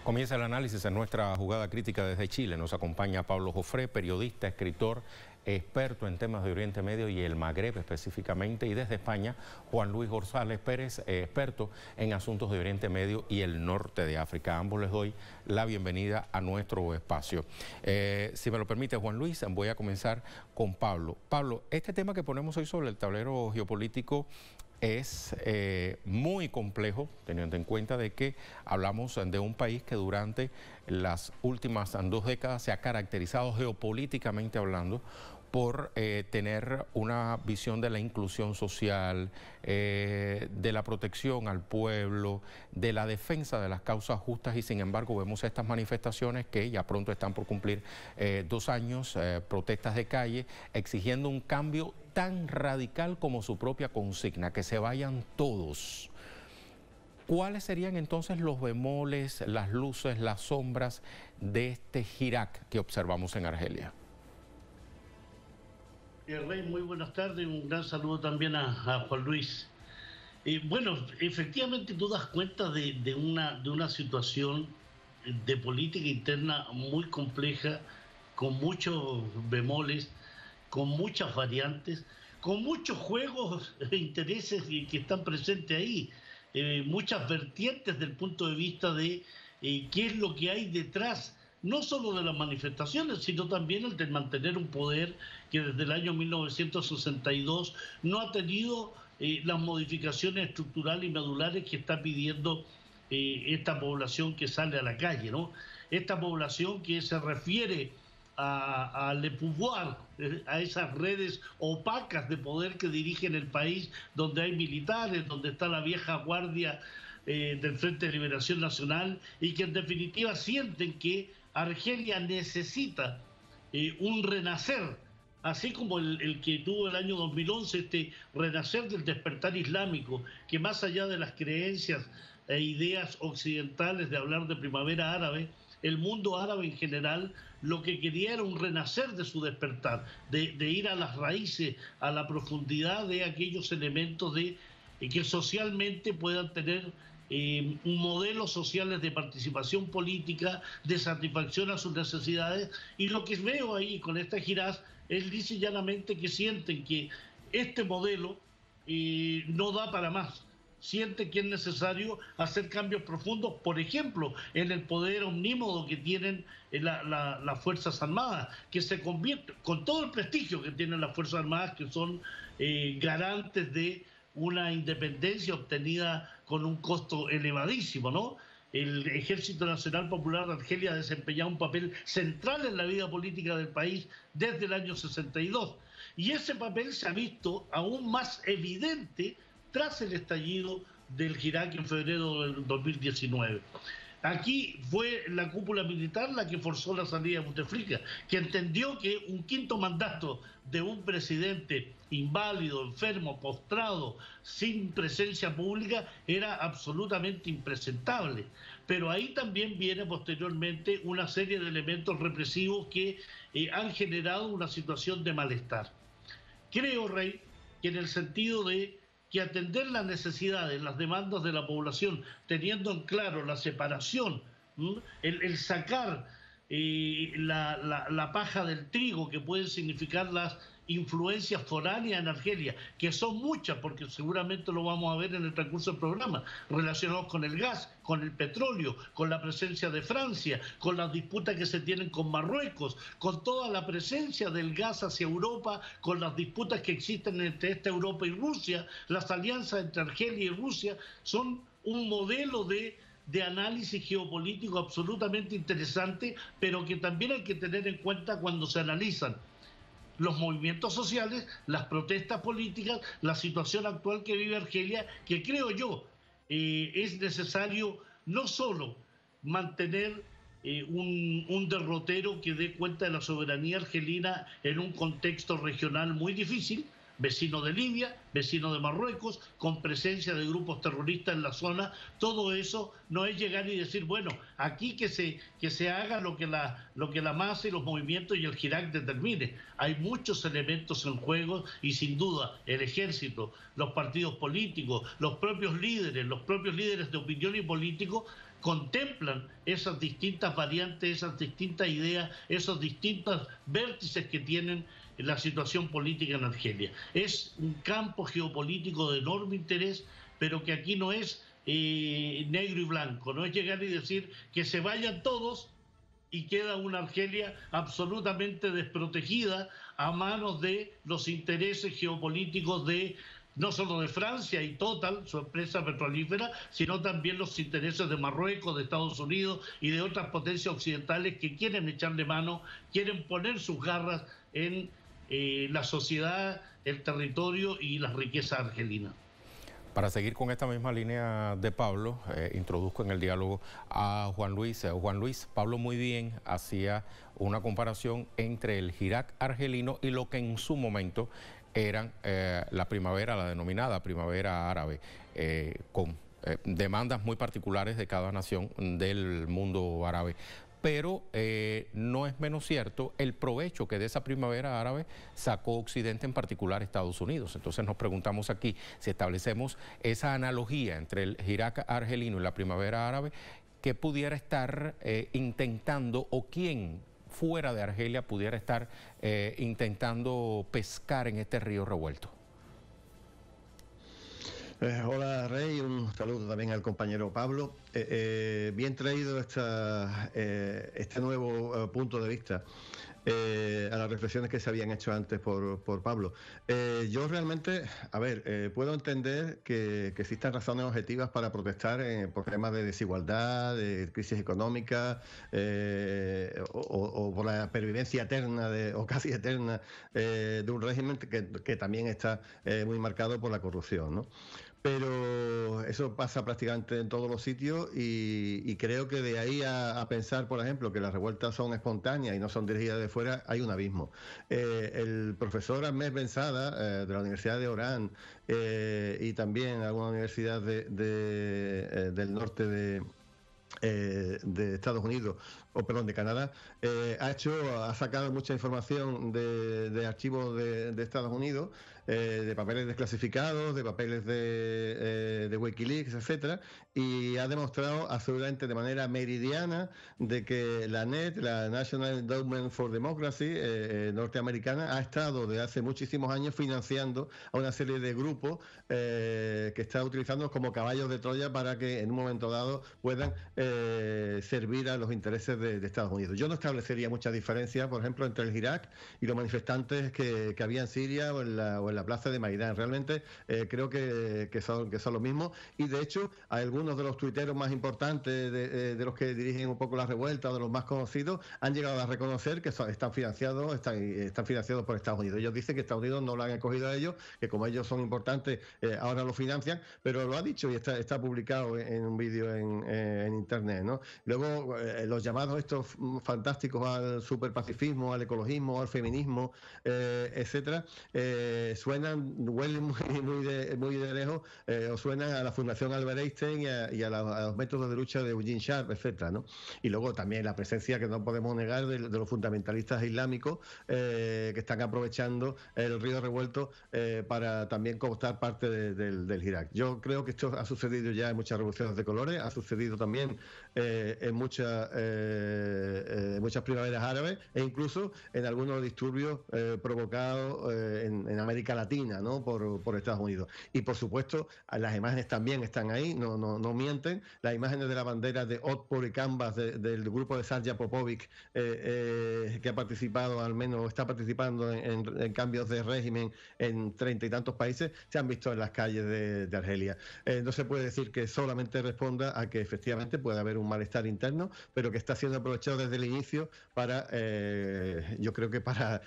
Comienza el análisis en nuestra jugada crítica desde Chile. Nos acompaña Pablo Jofré, periodista, escritor, experto en temas de Oriente Medio y el Magreb específicamente. Y desde España, Juan Luis González Pérez, experto en asuntos de Oriente Medio y el norte de África. A ambos les doy la bienvenida a nuestro espacio. Si me lo permite, Juan Luis, voy a comenzar con Pablo. Pablo, este tema que ponemos hoy sobre el tablero geopolítico es muy complejo, teniendo en cuenta de que hablamos de un país que durante las últimas 2 décadas se ha caracterizado geopolíticamente hablando por tener una visión de la inclusión social, de la protección al pueblo, de la defensa de las causas justas, y sin embargo vemos estas manifestaciones que ya pronto están por cumplir 2 años, protestas de calle, exigiendo un cambio tan radical como su propia consigna, que se vayan todos. ¿Cuáles serían entonces los bemoles, las luces, las sombras de este Irak que observamos en Argelia? Rey, muy buenas tardes, un gran saludo también a Juan Luis. Bueno, efectivamente tú das cuenta de una situación de política interna muy compleja, con muchos bemoles, con muchas variantes, con muchos juegos e intereses que están presentes ahí, muchas vertientes del punto de vista de qué es lo que hay detrás, no solo de las manifestaciones, sino también el de mantener un poder que desde el año 1962 no ha tenido las modificaciones estructurales y medulares que está pidiendo esta población que sale a la calle, ¿no? Esta población que se refiere a le pouvoir, a esas redes opacas de poder que dirigen el país, donde hay militares, donde está la vieja guardia del Frente de Liberación Nacional, y que en definitiva sienten que Argelia necesita un renacer, así como el que tuvo el año 2011, este renacer del despertar islámico, que más allá de las creencias e ideas occidentales de hablar de primavera árabe, el mundo árabe en general lo que quería era un renacer de su despertar, de ir a las raíces, a la profundidad de aquellos elementos que socialmente puedan tener un modelo sociales de participación política, de satisfacción a sus necesidades. Y lo que veo ahí con esta Shiraz, él dice llanamente que sienten que este modelo no da para más. Siente que es necesario hacer cambios profundos, por ejemplo, en el poder omnímodo que tienen las Fuerzas Armadas, que se convierte, con todo el prestigio que tienen las Fuerzas Armadas, que son garantes de una independencia obtenida con un costo elevadísimo, ¿no? El Ejército Nacional Popular de Argelia ha desempeñado un papel central en la vida política del país desde el año 62. Y ese papel se ha visto aún más evidente tras el estallido del Irak en febrero del 2019. Aquí fue la cúpula militar la que forzó la salida de Bouteflika, que entendió que un quinto mandato de un presidente inválido, enfermo, postrado, sin presencia pública, era absolutamente impresentable. Pero ahí también viene posteriormente una serie de elementos represivos que han generado una situación de malestar. Creo, Rey, que en el sentido de que atender las necesidades, las demandas de la población, teniendo en claro la separación, el sacar la paja del trigo que pueden significar las influencias foráneas en Argelia, que son muchas, porque seguramente lo vamos a ver en el transcurso del programa, relacionados con el gas, con el petróleo, con la presencia de Francia, con las disputas que se tienen con Marruecos, con toda la presencia del gas hacia Europa, con las disputas que existen entre esta Europa y Rusia, las alianzas entre Argelia y Rusia, son un modelo de análisis geopolítico absolutamente interesante, pero que también hay que tener en cuenta cuando se analizan los movimientos sociales, las protestas políticas, la situación actual que vive Argelia, que creo yo es necesario no solo mantener un derrotero que dé cuenta de la soberanía argelina en un contexto regional muy difícil. vecino de Libia, vecino de Marruecos, con presencia de grupos terroristas en la zona. Todo eso no es llegar y decir, bueno, aquí que se haga lo que la masa y los movimientos y el Irak determine. Hay muchos elementos en juego y sin duda el ejército, los partidos políticos, los propios líderes de opinión y políticos contemplan esas distintas variantes, esas distintas ideas, esos distintos vértices que tienen la situación política en Argelia. Es un campo geopolítico de enorme interés, pero que aquí no es negro y blanco, no es llegar y decir que se vayan todos y queda una Argelia absolutamente desprotegida a manos de los intereses geopolíticos de no solo de Francia y Total, su empresa petrolífera, sino también los intereses de Marruecos, de Estados Unidos y de otras potencias occidentales que quieren echarle mano, quieren poner sus garras en la sociedad, el territorio y las riquezas argelinas. Para seguir con esta misma línea de Pablo, introduzco en el diálogo a Juan Luis. Juan Luis, Pablo muy bien hacía una comparación entre el Irak argelino y lo que en su momento eran la primavera, la denominada primavera árabe, con demandas muy particulares de cada nación del mundo árabe. Pero no es menos cierto el provecho que de esa primavera árabe sacó Occidente, en particular Estados Unidos. Entonces nos preguntamos aquí, si establecemos esa analogía entre el Irak argelino y la primavera árabe, ¿qué pudiera estar intentando o quién fuera de Argelia pudiera estar intentando pescar en este río revuelto? Hola Rey, un saludo también al compañero Pablo. Bien traído este nuevo punto de vista a las reflexiones que se habían hecho antes por Pablo. Yo realmente, puedo entender que existan razones objetivas para protestar por temas de desigualdad, de crisis económica o por la pervivencia eterna o casi eterna de un régimen que también está muy marcado por la corrupción, ¿no? Pero eso pasa prácticamente en todos los sitios y creo que de ahí a pensar, por ejemplo, que las revueltas son espontáneas y no son dirigidas de fuera, hay un abismo. El profesor Ahmed Ben Saada, de la Universidad de Orán y también alguna universidad del norte de Estados Unidos, de Canadá, ha sacado mucha información de archivos de Estados Unidos, de papeles desclasificados, de papeles de Wikileaks, etcétera, y ha demostrado absolutamente de manera meridiana de que la NED, la National Endowment for Democracy norteamericana, ha estado desde hace muchísimos años financiando a una serie de grupos que está utilizando como caballos de Troya para que en un momento dado puedan servir a los intereses de Estados Unidos. Yo no establecería mucha diferencia, por ejemplo, entre el Irak y los manifestantes que había en Siria o en la plaza de Maidán. Realmente creo que son lo mismo, y de hecho algunos de los tuiteros más importantes de los que dirigen un poco la revuelta, o de los más conocidos, han llegado a reconocer que están financiados por Estados Unidos. Ellos dicen que Estados Unidos no lo han acogido a ellos, que como ellos son importantes ahora lo financian, pero lo ha dicho y está publicado en un vídeo en internet, ¿no? Luego los llamados estos fantásticos al superpacifismo, al ecologismo, al feminismo, etcétera, huelen muy de lejos, o suenan a la Fundación Albert Einstein y a los métodos de lucha de Eugene Sharp, etcétera, ¿no? Y luego también la presencia que no podemos negar de los fundamentalistas islámicos que están aprovechando el río revuelto para también cooptar parte del Irak. Yo creo que esto ha sucedido ya en muchas revoluciones de colores, ha sucedido también en muchas primaveras árabes, e incluso en algunos disturbios provocados en América Latina, ¿no? por Estados Unidos. Y por supuesto las imágenes también están ahí, no mienten, las imágenes de la bandera de Otpor y Canvas del grupo de Sarja Popovic, que ha participado, al menos está participando en cambios de régimen en 30 y tantos países, se han visto en las calles de Argelia. No se puede decir que solamente responda a que efectivamente puede haber un malestar interno, pero que está siendo aprovechado desde el inicio para, yo creo que para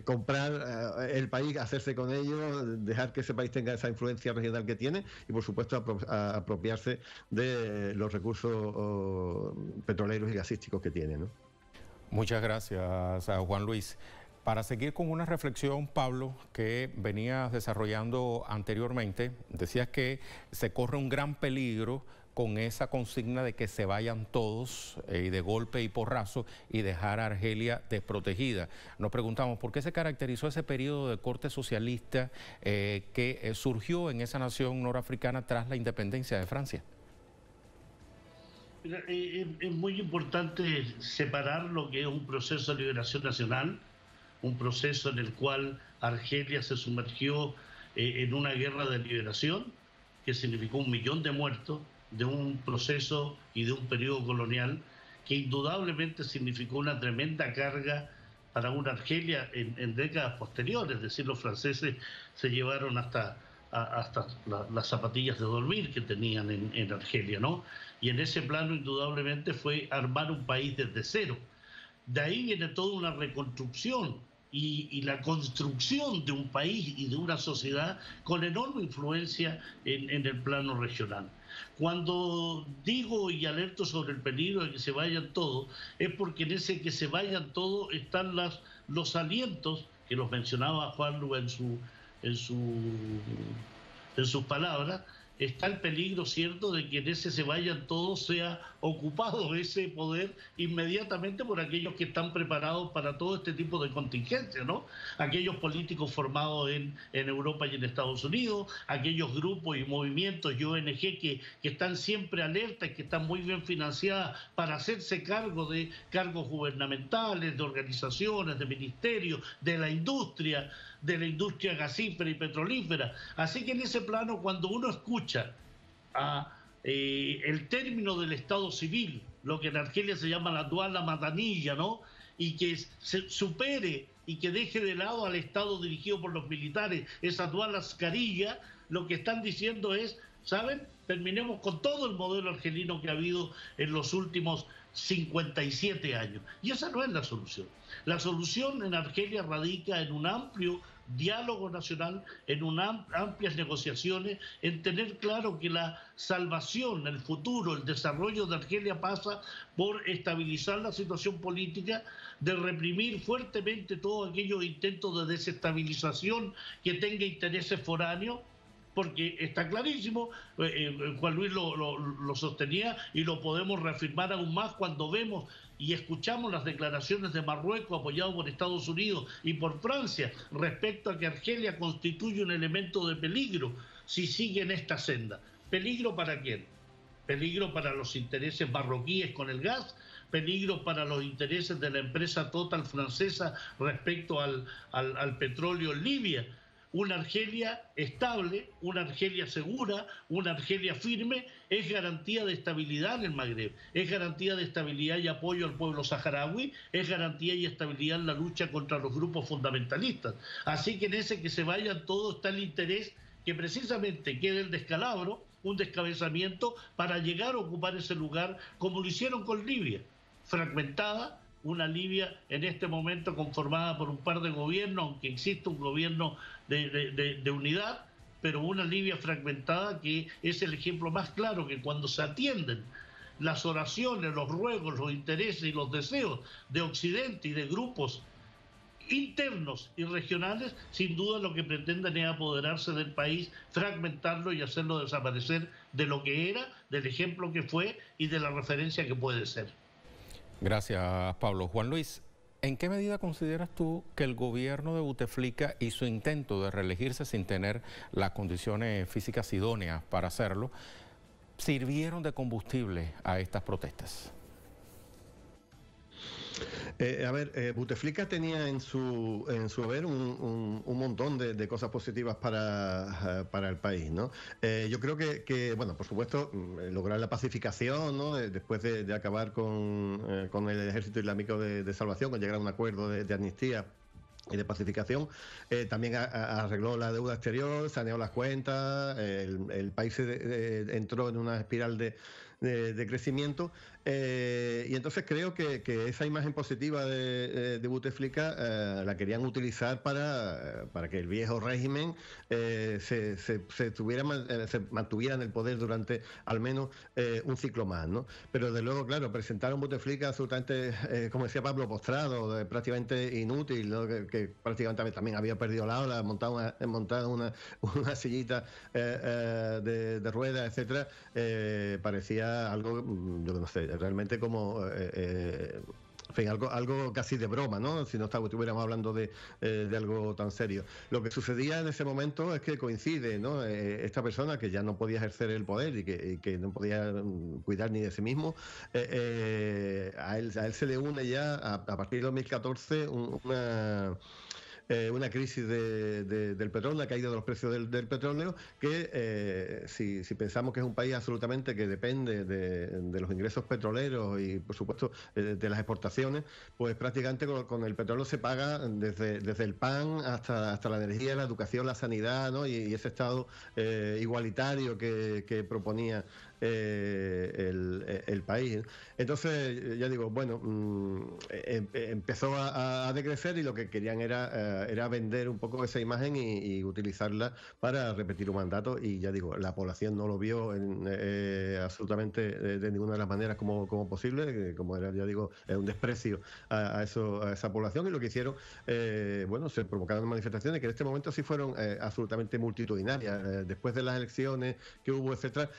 comprar el país, hacerse con ello, dejar que ese país tenga esa influencia regional que tiene y por supuesto apropiarse de los recursos petroleros y gasísticos que tiene, ¿no? Muchas gracias a Juan Luis. Para seguir con una reflexión, Pablo, que venías desarrollando anteriormente, decías que se corre un gran peligro con esa consigna de que se vayan todos y de golpe y porrazo y dejar a Argelia desprotegida. Nos preguntamos por qué se caracterizó ese periodo de corte socialista que surgió en esa nación norafricana tras la independencia de Francia. Mira, es muy importante separar lo que es un proceso de liberación nacional, un proceso en el cual Argelia se sumergió en una guerra de liberación que significó 1 millón de muertos, de un proceso y de un periodo colonial que indudablemente significó una tremenda carga para una Argelia en décadas posteriores. Es decir, los franceses se llevaron hasta las zapatillas de dormir que tenían en Argelia, ¿no? Y en ese plano indudablemente fue armar un país desde cero. De ahí viene toda una reconstrucción y la construcción de un país y de una sociedad con enorme influencia en el plano regional. Cuando digo y alerto sobre el peligro de que se vayan todos, es porque en ese que se vayan todos están los alientos, que los mencionaba Juanlu en sus palabras. Está el peligro cierto de que en ese se vayan todos sea ocupado ese poder inmediatamente por aquellos que están preparados para todo este tipo de contingencia, ¿no? Aquellos políticos formados en Europa y en Estados Unidos, aquellos grupos y movimientos y ONG que están siempre alertas, que están muy bien financiadas para hacerse cargo de cargos gubernamentales, de organizaciones, de ministerios, de la industria gasífera y petrolífera. Así que en ese plano, cuando uno escucha el término del Estado civil, lo que en Argelia se llama la duala madanilla, ¿no? Y que se supere y que deje de lado al Estado dirigido por los militares, esa duala ascarilla, lo que están diciendo es, ¿saben? Terminemos con todo el modelo argelino que ha habido en los últimos 57 años. Y esa no es la solución. La solución en Argelia radica en un amplio diálogo nacional, en amplias negociaciones, en tener claro que la salvación, el futuro, el desarrollo de Argelia pasa por estabilizar la situación política, de reprimir fuertemente todos aquellos intentos de desestabilización que tenga intereses foráneos, porque está clarísimo, Juan Luis lo sostenía y lo podemos reafirmar aún más cuando vemos y escuchamos las declaraciones de Marruecos apoyado por Estados Unidos y por Francia respecto a que Argelia constituye un elemento de peligro si sigue en esta senda. ¿Peligro para quién? Peligro para los intereses marroquíes con el gas, peligro para los intereses de la empresa Total francesa respecto al petróleo en Libia. Una Argelia estable, una Argelia segura, una Argelia firme, es garantía de estabilidad en el Magreb, es garantía de estabilidad y apoyo al pueblo saharaui, es garantía y estabilidad en la lucha contra los grupos fundamentalistas. Así que en ese que se vayan todos está el interés que precisamente quede el descalabro, un descabezamiento para llegar a ocupar ese lugar como lo hicieron con Libia, fragmentada. Una Libia en este momento conformada por un par de gobiernos, aunque existe un gobierno de unidad, pero una Libia fragmentada que es el ejemplo más claro que cuando se atienden las oraciones, los ruegos, los intereses y los deseos de Occidente y de grupos internos y regionales, sin duda lo que pretenden es apoderarse del país, fragmentarlo y hacerlo desaparecer de lo que era, del ejemplo que fue y de la referencia que puede ser. Gracias, Pablo. Juan Luis, ¿en qué medida consideras tú que el gobierno de Buteflika y su intento de reelegirse sin tener las condiciones físicas idóneas para hacerlo sirvieron de combustible a estas protestas? Buteflika tenía en su haber un montón de cosas positivas para el país, ¿no? Yo creo que, bueno, por supuesto, lograr la pacificación, ¿no? Después de acabar con el Ejército Islámico de Salvación, con llegar a un acuerdo de amnistía y de pacificación, también arregló la deuda exterior, saneó las cuentas, el país entró en una espiral de crecimiento Y entonces creo que esa imagen positiva de Bouteflika la querían utilizar para que el viejo régimen se mantuviera en el poder durante al menos un ciclo más, ¿no? Pero desde luego, claro, presentaron Bouteflika absolutamente, como decía Pablo, postrado, prácticamente inútil, ¿no? Que prácticamente también había perdido la ola, montado una sillita de ruedas, etcétera. Parecía algo, yo no sé, realmente como en fin, algo casi de broma, ¿no? Si no estuviéramos hablando de algo tan serio. Lo que sucedía en ese momento es que coincide, ¿no? Esta persona que ya no podía ejercer el poder y que no podía cuidar ni de sí mismo, a él se le une ya a partir de 2014 una crisis del petróleo, una caída de los precios del petróleo, que si pensamos que es un país absolutamente que depende de los ingresos petroleros y, por supuesto, de las exportaciones, pues prácticamente con el petróleo se paga desde el pan hasta la energía, la educación, la sanidad, ¿no? Y ese estado igualitario que proponía el país. Entonces, ya digo, bueno, empezó a decrecer y lo que querían era vender un poco esa imagen y utilizarla para repetir un mandato, y ya digo, la población no lo vio absolutamente de ninguna de las maneras como posible, como era, ya digo, un desprecio a esa población, y lo que hicieron, bueno, se provocaron manifestaciones que en este momento sí fueron absolutamente multitudinarias. Después de las elecciones que hubo, etcétera,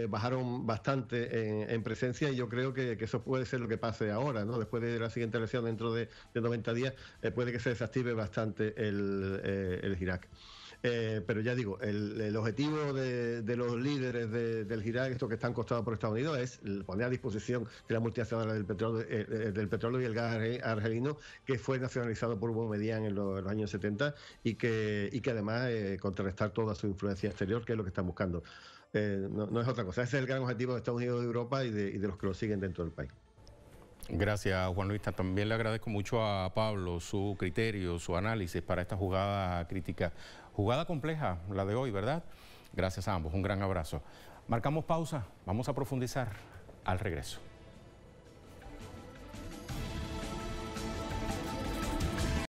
bajaron bastante en presencia, y yo creo que eso puede ser lo que pase ahora, ¿no? Después de la siguiente elección, dentro de 90 días, puede que se desactive bastante el Hirak. Pero ya digo, el objetivo de los líderes del Hirak, estos que están costados por Estados Unidos, es poner a disposición de la multinacional del petróleo y el gas argelino, que fue nacionalizado por Boumediene en los años 70, y que además contrarrestar toda su influencia exterior, que es lo que están buscando. No es otra cosa. Ese es el gran objetivo de Estados Unidos, de Europa y de los que lo siguen dentro del país. Gracias, Juan Luis. También le agradezco mucho a Pablo su criterio, su análisis para esta jugada crítica. Jugada compleja, la de hoy, ¿verdad? Gracias a ambos. Un gran abrazo. Marcamos pausa. Vamos a profundizar al regreso.